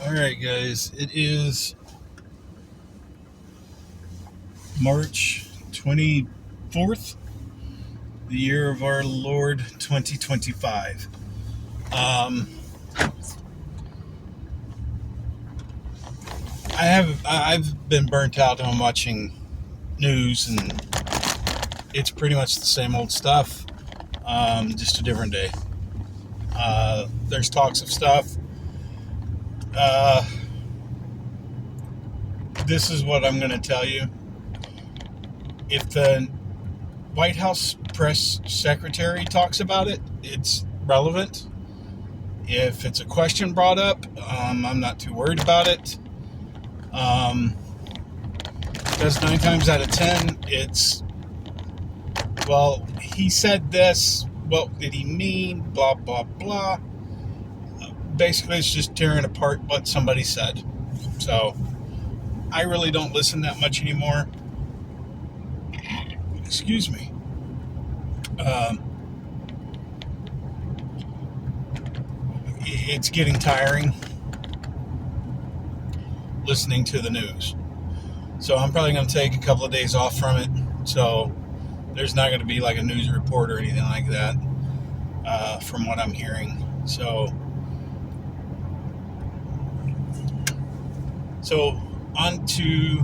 All right, guys. It is March 24th, the year of our Lord 2025. Um, I've been burnt out on watching news, and it's pretty much the same old stuff, just a different day. There's talks of stuff. Uh, this is what I'm going to tell you. If the White House press secretary talks about it, it's relevant. If it's a question brought up, I'm not too worried about it. Because 9 times out of 10, it's, well, he said this, what did he mean, blah, blah, blah. Basically, it's just tearing apart what somebody said. So, I really don't listen that much anymore. Excuse me. It's getting tiring listening to the news. So I'm probably going to take a couple of days off from it. So there's not going to be like a news report or anything like that, from what I'm hearing. So on to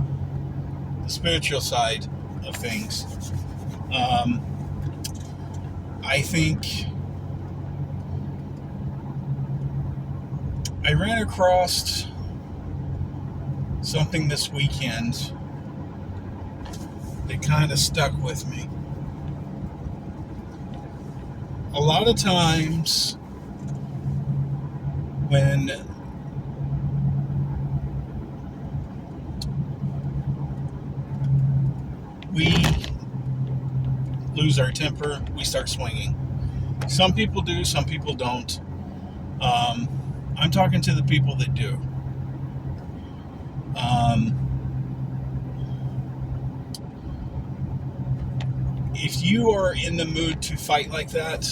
the spiritual side of things. I think I ran across something this weekend that kind of stuck with me. A lot of times when we lose our temper, we start swinging. Some people do, some people don't. I'm talking to the people that do. If you are in the mood to fight like that,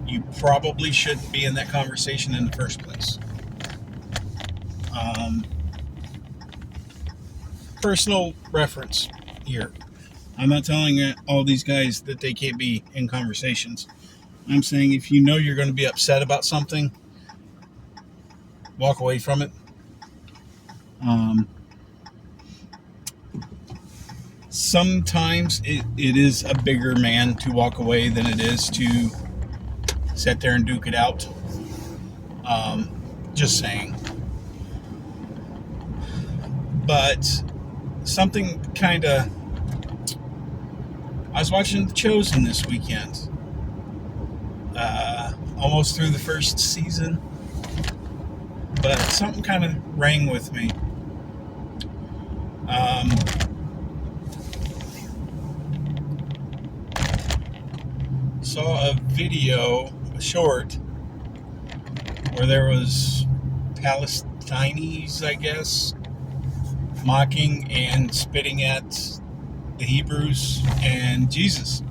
you probably shouldn't be in that conversation in the first place. Personal reference here. I'm not telling all these guys that they can't be in conversations. I'm saying if you know you're going to be upset about something, walk away from it. Sometimes it is a bigger man to walk away than it is to sit there and duke it out. Just saying. But something kind of... I was watching The Chosen this weekend. Almost through the first season. But something kind of rang with me. Saw a video, a short, where there was Palestinians, I guess, mocking and spitting at the Hebrews and Jesus.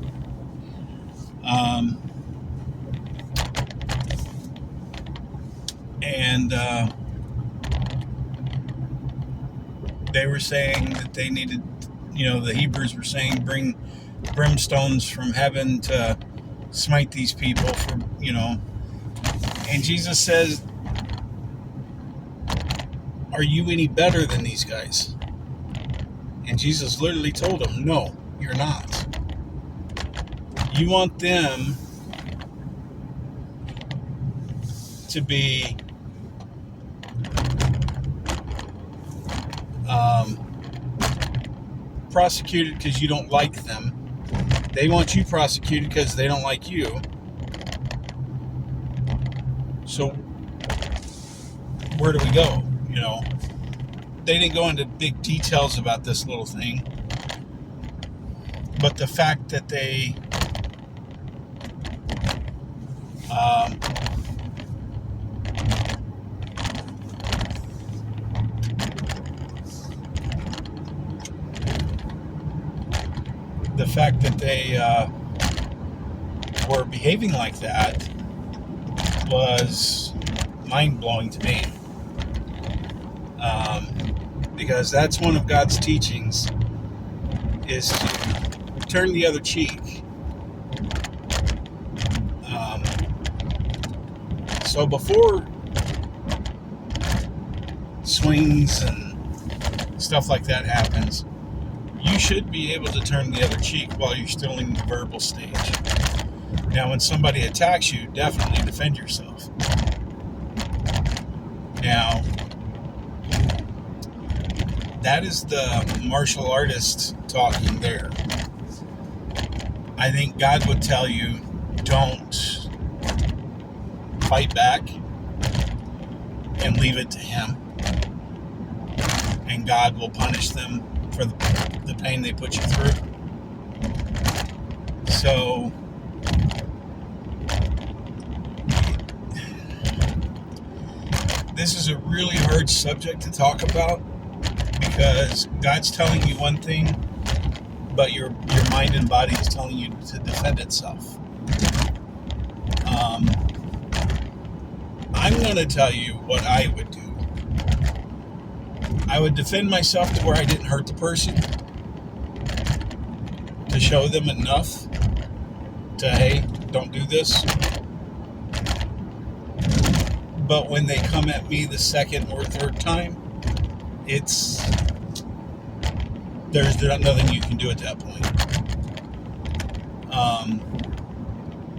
And they were saying that they needed, the Hebrews were saying, bring brimstones from heaven to smite these people for, and Jesus says, are you any better than these guys? And Jesus literally told them, no, you're not. You want them to be prosecuted because you don't like them. They want you prosecuted because they don't like you. So where do we go? They didn't go into big details about this little thing, but the fact that they were behaving like that was mind-blowing to me. Because that's one of God's teachings, is to turn the other cheek. So before swings and stuff like that happens, you should be able to turn the other cheek while you're still in the verbal stage. Now, when somebody attacks you, definitely defend yourself. Now, that is the martial artist talking there. I think God would tell you, don't fight back and leave it to Him. And God will punish them for the pain they put you through. So, this is a really hard subject to talk about, because God's telling you one thing, but your mind and body is telling you to defend itself. I'm going to tell you what I would do. I would defend myself to where I didn't hurt the person, to show them enough to, hey, don't do this. But when they come at me the second or third time, there's nothing you can do at that point.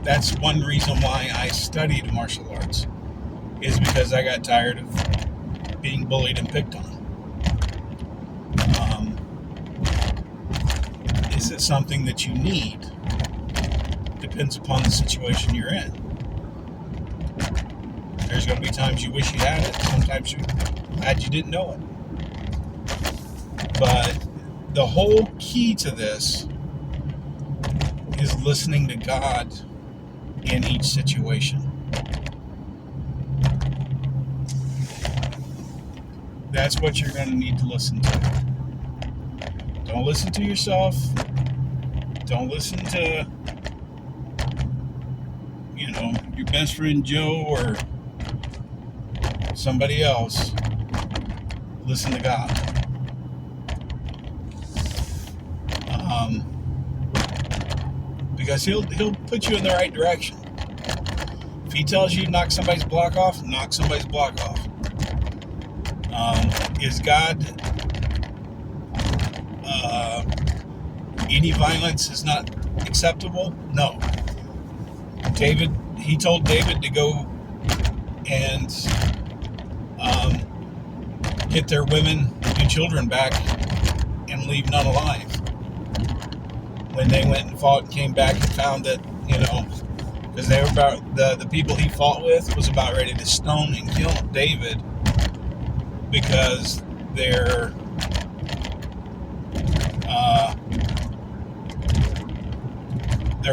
That's one reason why I studied martial arts, is because I got tired of being bullied and picked on. Is it something that you need? Depends upon the situation you're in. There's going to be times you wish you had it. Sometimes you're glad you didn't know it. But the whole key to this is listening to God in each situation. That's what you're going to need to listen to. Don't listen to yourself. Don't listen to, your best friend Joe or somebody else. Listen to God. Because he'll put you in the right direction. If he tells you to knock somebody's block off, knock somebody's block off. Is God, any violence is not acceptable? No. He told David to go and get their women and children back and leave none alive. When they went and fought and came back and found that, because they were about, the people he fought with was about ready to stone and kill David, because their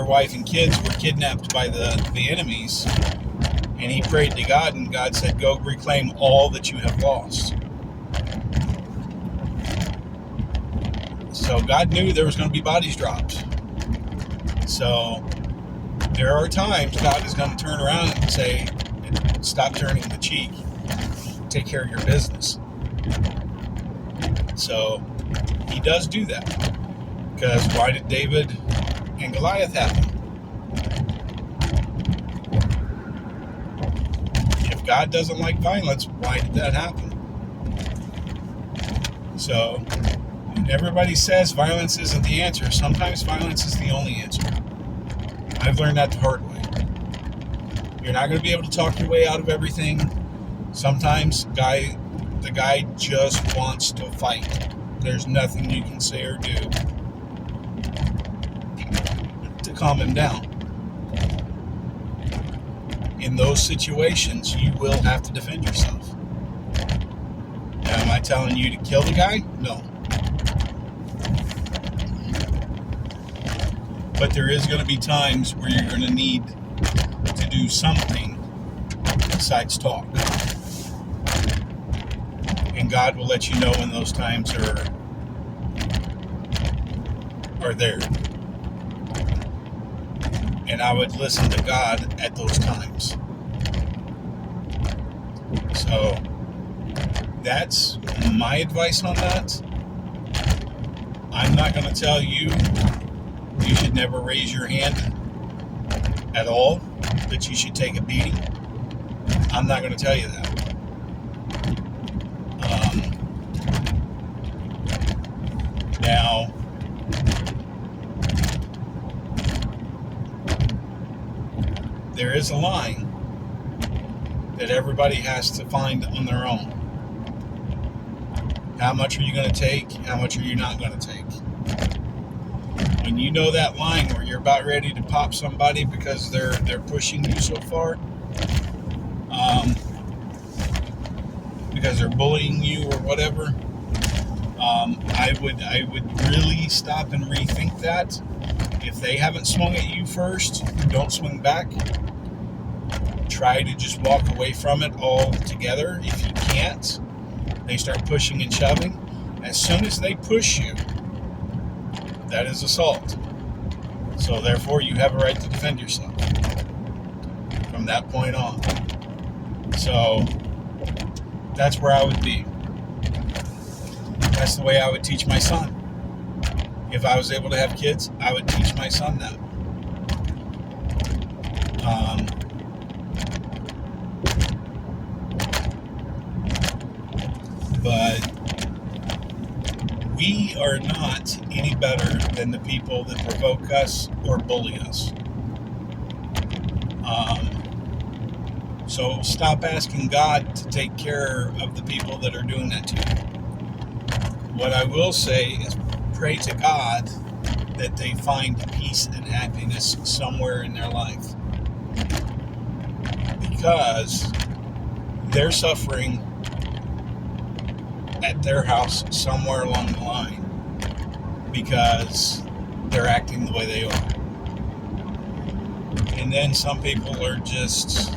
wife and kids were kidnapped by the enemies, and he prayed to God, and God said, go reclaim all that you have lost. So God knew there was going to be bodies dropped. So there are times God is going to turn around and say, stop turning the cheek, take care of your business. So he does do that. Because why did David and Goliath happen? If God doesn't like violence, why did that happen? So everybody says violence isn't the answer. Sometimes violence is the only answer. I've learned that the hard way. You're not going to be able to talk your way out of everything. Sometimes the guy just wants to fight. There's nothing you can say or do to calm him down. In those situations, you will have to defend yourself. Now, am I telling you to kill the guy? No. But there is going to be times where you're going to need to do something besides talk. And God will let you know when those times are there. And I would listen to God at those times. So that's my advice on that. I'm not going to tell you you should never raise your hand at all, that you should take a beating. I'm not going to tell you that. Now, there is a line that everybody has to find on their own. How much are you going to take? How much are you not going to take? When you know that line where you're about ready to pop somebody because they're pushing you so far, because they're bullying you or whatever, I would really stop and rethink that. If they haven't swung at you first, don't swing back. Try to just walk away from it altogether. If you can't, they start pushing and shoving. As soon as they push you, that is assault. So therefore, you have a right to defend yourself from that point on. So that's where I would be. That's the way I would teach my son. If I was able to have kids, I would teach my son that. But we are not any better than the people that provoke us or bully us. So stop asking God to take care of the people that are doing that to you. What I will say is pray to God that they find peace and happiness somewhere in their life. Because they're suffering at their house somewhere along the line because they're acting the way they are. And then some people are just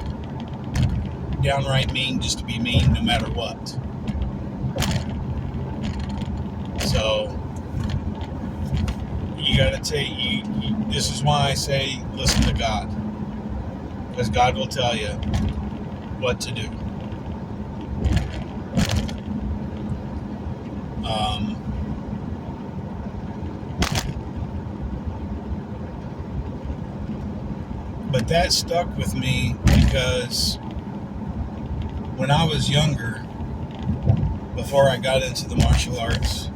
downright mean just to be mean no matter what. So you gotta take, this is why I say listen to God, because God will tell you what to do. But that stuck with me because when I was younger, before I got into the martial arts,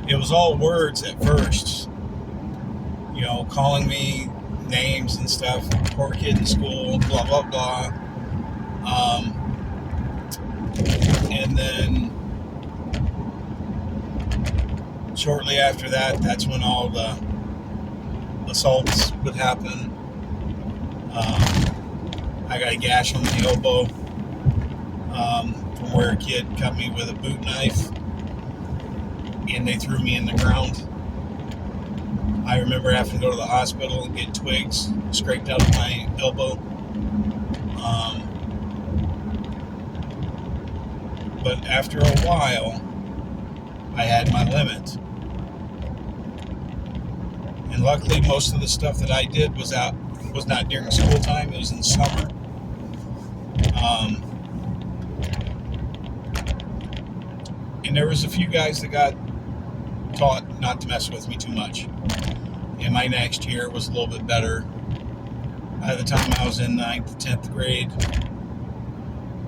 it was all words at first. You know, calling me names and stuff, poor kid in school, blah, blah, blah. And then shortly after that, that's when all the assaults would happen. I got a gash on the elbow from where a kid cut me with a boot knife, and they threw me in the ground. I remember having to go to the hospital and get twigs scraped out of my elbow. But after a while, I had my limit. And luckily, most of the stuff that I did was not during school time. It was in summer. And there was a few guys that got taught not to mess with me too much. And my next year was a little bit better. By the time I was in 9th, 10th grade,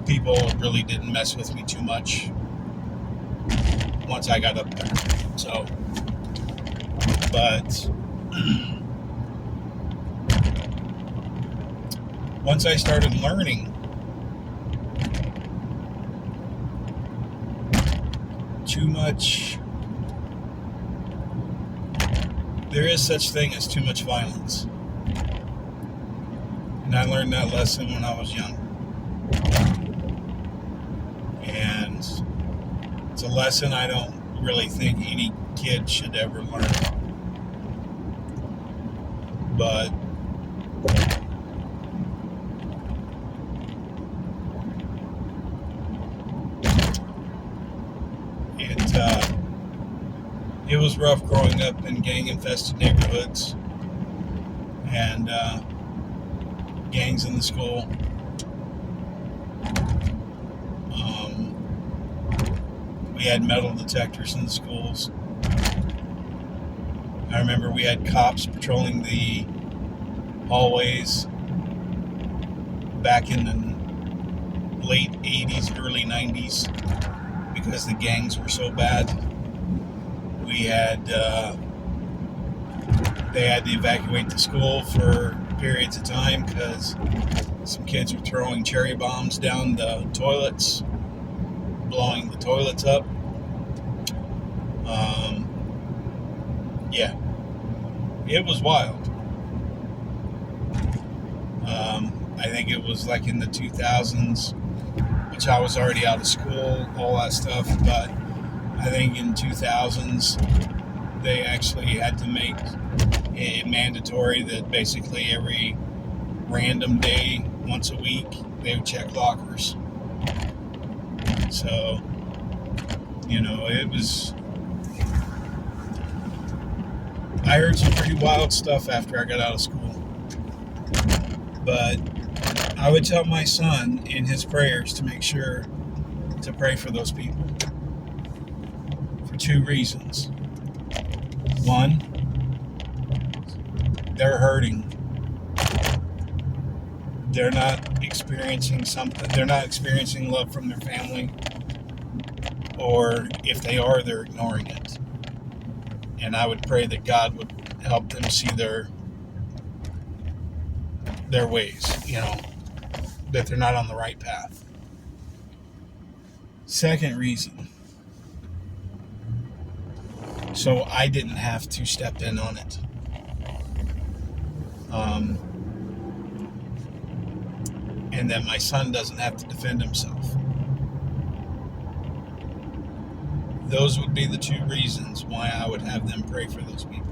people really didn't mess with me too much once I got up there. So, but once I started learning too much, there is such thing as too much violence. And I learned that lesson when I was young. And it's a lesson I don't really think any kid should ever learn. But it was rough growing up in gang-infested neighborhoods and gangs in the school. had metal detectors in the schools. I remember we had cops patrolling the hallways back in the late 80s, early 90s, because the gangs were so bad. We had, they had to evacuate the school for periods of time because some kids were throwing cherry bombs down the toilets, blowing the toilets up. Yeah, it was wild. I think it was like in the 2000s, which I was already out of school, all that stuff, but I think in 2000s they actually had to make it mandatory that basically every random day, once a week, they would check lockers. So, it was... I heard some pretty wild stuff after I got out of school. But I would tell my son in his prayers to make sure to pray for those people. For two reasons. One, they're hurting. They're not experiencing something. They're not experiencing love from their family. Or if they are, they're ignoring it. And I would pray that God would help them see their ways, that they're not on the right path. Second reason, so I didn't have to step in on it. And that my son doesn't have to defend himself. Those would be the two reasons why I would have them pray for those people.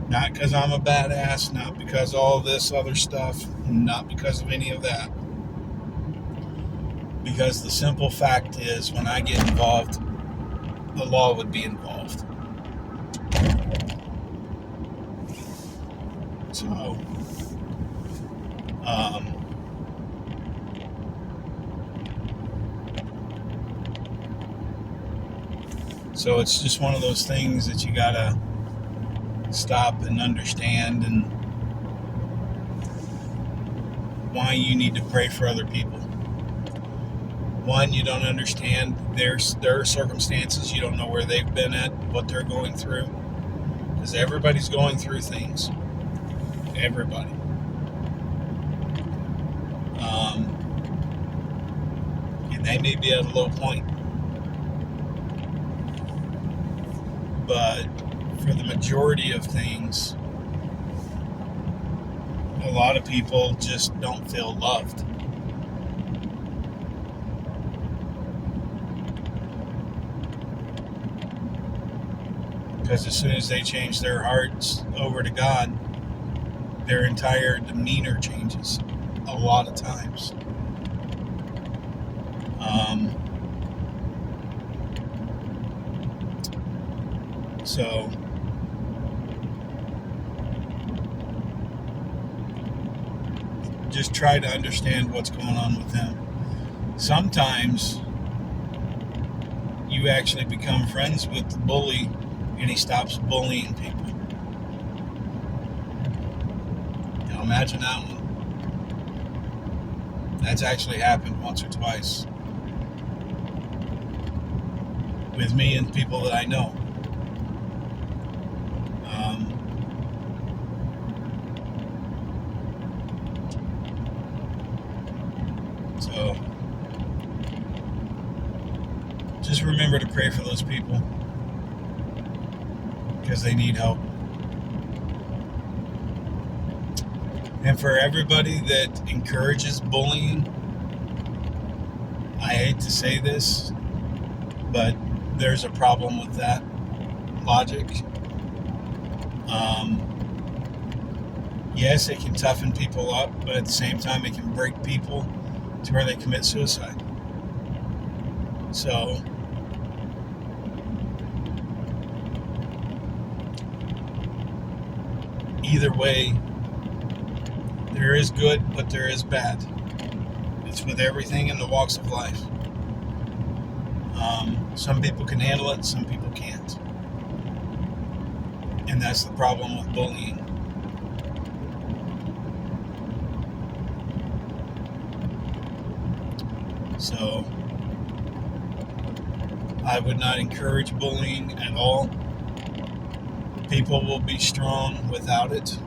Not because I'm a badass, not because all this other stuff, not because of any of that. Because the simple fact is, when I get involved, the law would be involved. So, so it's just one of those things that you gotta stop and understand, and why you need to pray for other people. One, you don't understand their circumstances. You don't know where they've been at, what they're going through, because everybody's going through things. Everybody. And they may be at a low point, but for the majority of things, a lot of people just don't feel loved. Because as soon as they change their hearts over to God, their entire demeanor changes a lot of times. So just try to understand what's going on with them. Sometimes you actually become friends with the bully and he stops bullying people. Now imagine that one. That's actually happened once or twice with me and people that I know. So just remember to pray for those people, because they need help. And for everybody that encourages bullying, I hate to say this, but there's a problem with that logic. Yes, it can toughen people up, but at the same time, it can break people to where they commit suicide. So, either way, there is good, but there is bad. It's with everything in the walks of life. Some people can handle it, some people can't. And that's the problem with bullying. So I would not encourage bullying at all. People will be strong without it.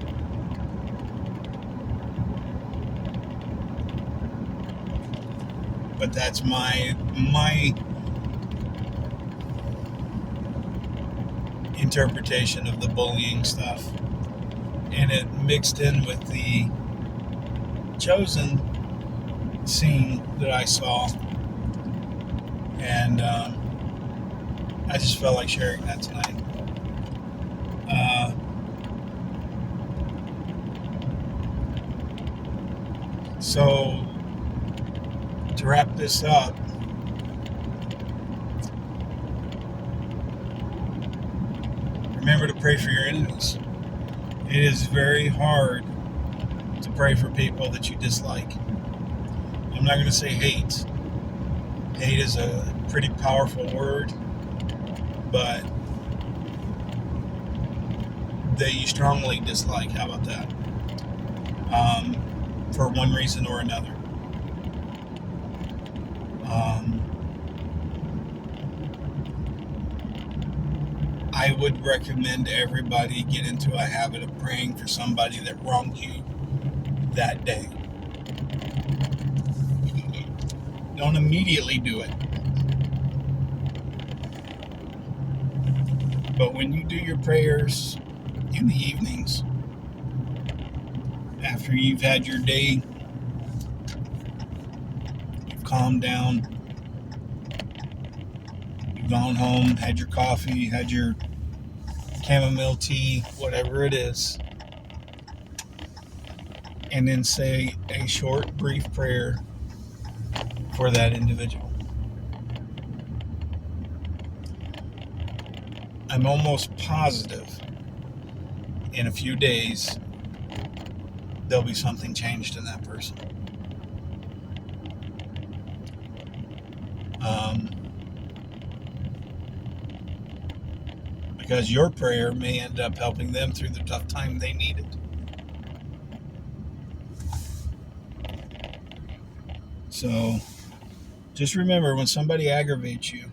But that's my interpretation of the bullying stuff. And it mixed in with the Chosen scene that I saw. And I just felt like sharing that tonight. So, to wrap this up, remember to pray for your enemies. It is very hard to pray for people that you dislike. I'm not going to say hate. Hate is a pretty powerful word, but that you strongly dislike. How about that? For one reason or another. I would recommend everybody get into a habit of praying for somebody that wronged you that day. Don't immediately do it. But when you do your prayers in the evenings, after you've had your day, you've calmed down, you've gone home, had your coffee, had your chamomile tea, whatever it is, and then say a short, brief prayer for that individual. I'm almost positive in a few days there'll be something changed in that person. Because your prayer may end up helping them through the tough time they needed. So just remember, when somebody aggravates you,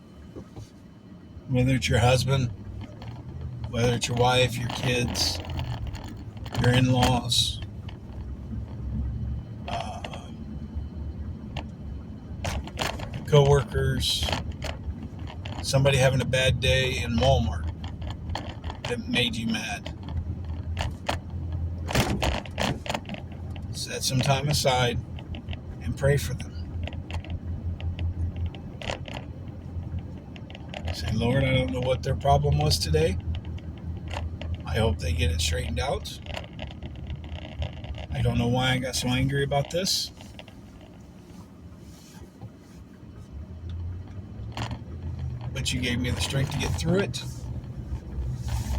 whether it's your husband, whether it's your wife, your kids, your in-laws, co-workers, somebody having a bad day in Walmart that made you mad, set some time aside and pray for them. Say, Lord, I don't know what their problem was today. I hope they get it straightened out. I don't know why I got so angry about this. But you gave me the strength to get through it.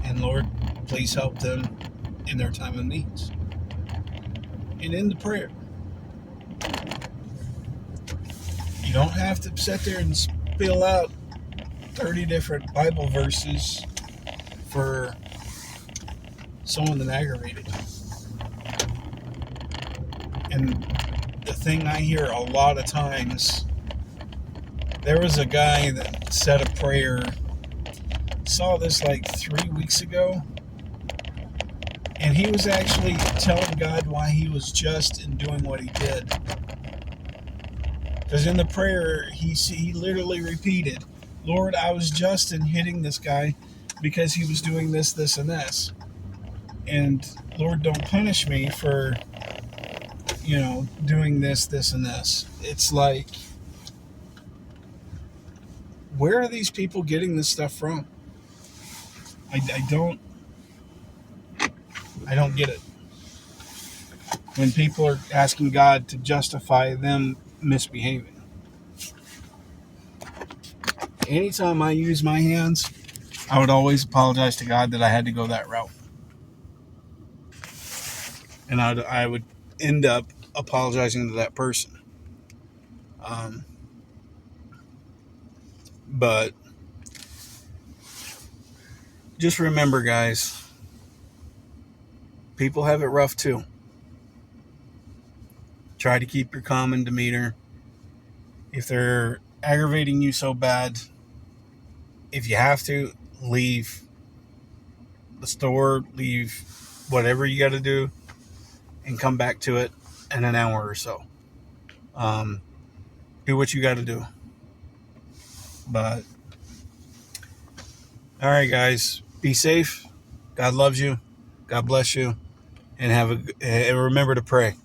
And Lord, please help them in their time of needs. And in the prayer. You don't have to sit there and spill out 30 different Bible verses for someone that aggravated you. And the thing I hear a lot of times, there was a guy that said a prayer, saw this like 3 weeks ago, and he was actually telling God why he was just in doing what he did. Because in the prayer, he literally repeated, Lord, I was just in hitting this guy because he was doing this, this, and this. And Lord, don't punish me for, doing this, this, and this. It's like, where are these people getting this stuff from? I don't get it. When people are asking God to justify them misbehaving. Anytime I use my hands, I would always apologize to God that I had to go that route. And I would end up apologizing to that person. But just remember, guys, people have it rough too. Try to keep your calm and demeanor. If they're aggravating you so bad, if you have to, leave the store, leave whatever you got to do, and come back to it in an hour or so. Do what you got to do. But, all right, guys, be safe. God loves you. God bless you. And remember to pray.